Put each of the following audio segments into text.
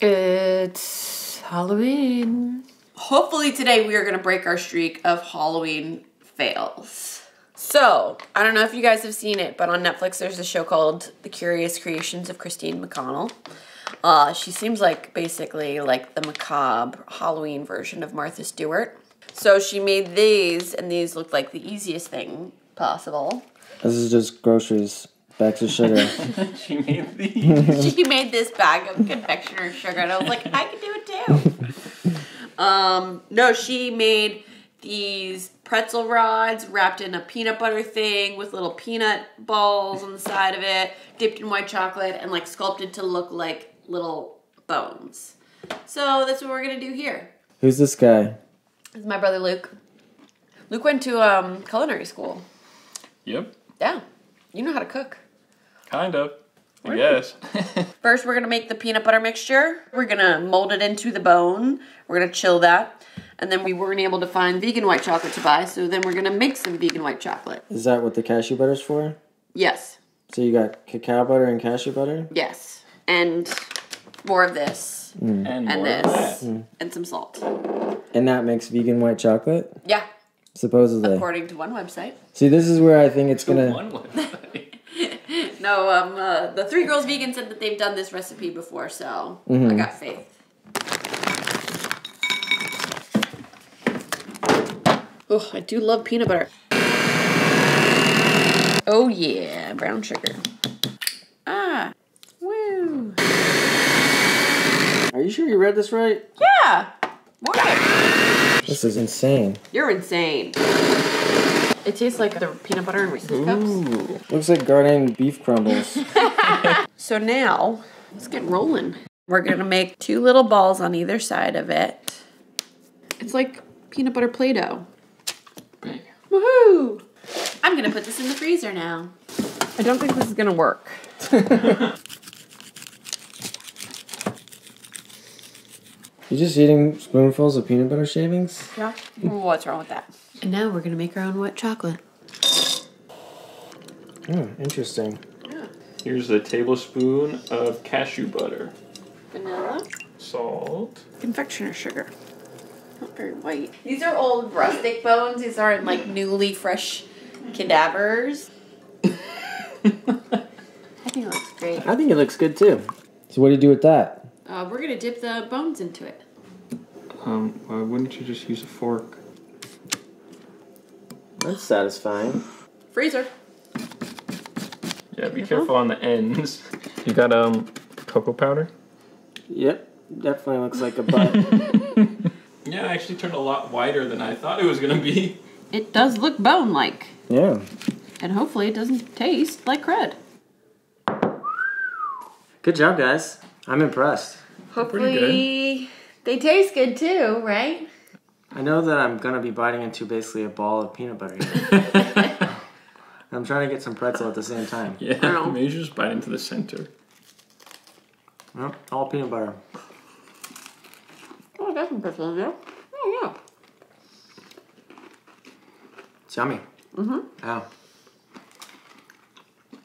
It's Halloween. Hopefully today we are going to break our streak of Halloween fails. So, I don't know if you guys have seen it, but on Netflix there's a show called The Curious Creations of Christine McConnell. She seems like basically like the macabre Halloween version of Martha Stewart. So she made these, and these looked like the easiest thing possible. This is just groceries. Bags of sugar. She made these. She made this bag of confectioner's sugar, and I was like, I can do it too. No, she made these pretzel rods wrapped in a peanut butter thing with little peanut balls on the side of it, dipped in white chocolate, and like sculpted to look like little bones. So that's what we're gonna do here. Who's this guy? This is my brother Luke. Luke went to culinary school. Yep. Yeah, you know how to cook. Kind of. I guess. First, we're going to make the peanut butter mixture. We're going to mold it into the bone. We're going to chill that. And then we weren't able to find vegan white chocolate to buy, so then we're going to make some vegan white chocolate. Is that what the cashew butter's for? Yes. So you got cacao butter and cashew butter? Yes. And more of this. And more this. of that. And some salt. And that makes vegan white chocolate? Yeah. Supposedly. According to one website. See, this is where I think it's gonna... One website. No, the 3 Girls Vegan said that they've done this recipe before, so I got faith. Oh, I do love peanut butter. Oh yeah, brown sugar. Ah, woo. Are you sure you read this right? Yeah, why? This is insane. You're insane. It tastes like the peanut butter in Reese's Cups. Looks like garden beef crumbles. So now, let's get rolling. We're gonna make 2 little balls on either side of it. It's like peanut butter Play-Doh. Big. Woohoo! I'm gonna put this in the freezer now. I don't think this is gonna work. You just eating spoonfuls of peanut butter shavings? Yeah. What's wrong with that? And now we're gonna make our own white chocolate. Oh, interesting. Yeah. Here's a tablespoon of cashew butter. Vanilla. Salt. Confectioner sugar. Not very white. These are old rustic bones. These aren't like newly fresh cadavers. I think it looks great. I think it looks good too. So what do you do with that? We're gonna dip the bones into it. Why wouldn't you just use a fork? That's satisfying. Freezer. Yeah, be careful on the ends. You got cocoa powder? Yep, definitely looks like a butt. Yeah, it actually turned a lot whiter than I thought it was gonna be. It does look bone-like. Yeah. And hopefully it doesn't taste like crud. Good job, guys. I'm impressed. Hopefully they taste good too, right? I know that I'm gonna be biting into basically a ball of peanut butter here. I'm trying to get some pretzel at the same time. Yeah, maybe you should just bite into the center. Yep, all peanut butter. Oh, that's some pretzel in there. Oh, yeah. It's yummy. Mm-hmm. Yeah.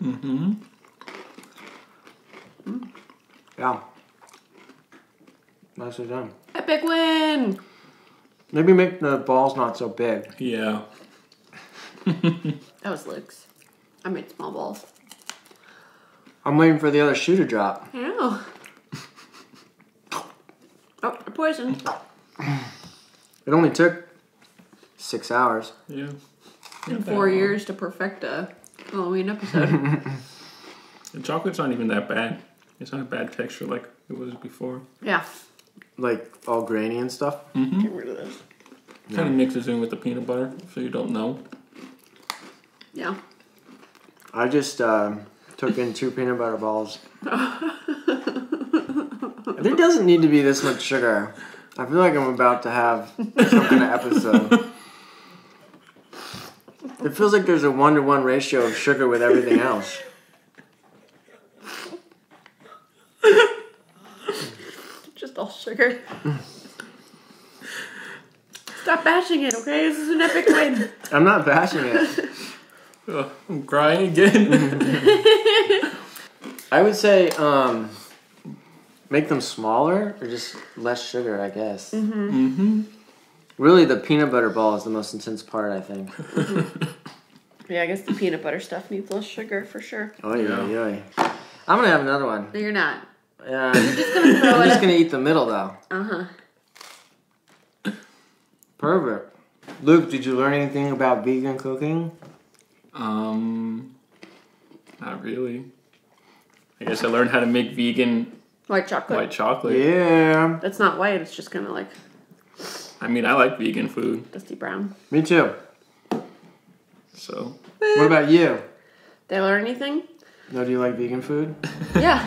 Mm-hmm. Yeah. Nicely done. Epic win! Maybe make the balls not so big. Yeah. That was Luke's. I made small balls. I'm waiting for the other shoe to drop. I know. Oh, you're poisoned. It only took 6 hours. Yeah. And 4 years to perfect a Halloween episode. The chocolate's not even that bad. It's not a bad texture like it was before. Yeah. Like all grainy and stuff. Mm-hmm. Get rid of this. Kind of mixes in with the peanut butter, so you don't know. Yeah. I just took in 2 peanut butter balls. There doesn't need to be this much sugar. I feel like I'm about to have some kind of episode. It feels like there's a 1-to-1 ratio of sugar with everything else. Just all sugar. Stop bashing it, okay? This is an epic win. I'm not bashing it. I'm crying again. I would say make them smaller or just less sugar, I guess. Mm-hmm. Really, the peanut butter ball is the most intense part, I think. Yeah, I guess the peanut butter stuff needs less sugar for sure. Oh, yeah. I'm going to have another one. No, you're not. Yeah. You're just gonna throw I'm it. just going to eat the middle, though. Uh-huh. Perfect. Luke, did you learn anything about vegan cooking? Not really. I guess I learned how to make vegan White chocolate. white chocolate. Yeah. That's not white. It's just kind of like I mean, I like vegan food, dusty brown. Me too. so What about you? Did I learn anything? No, do you like vegan food? Yeah.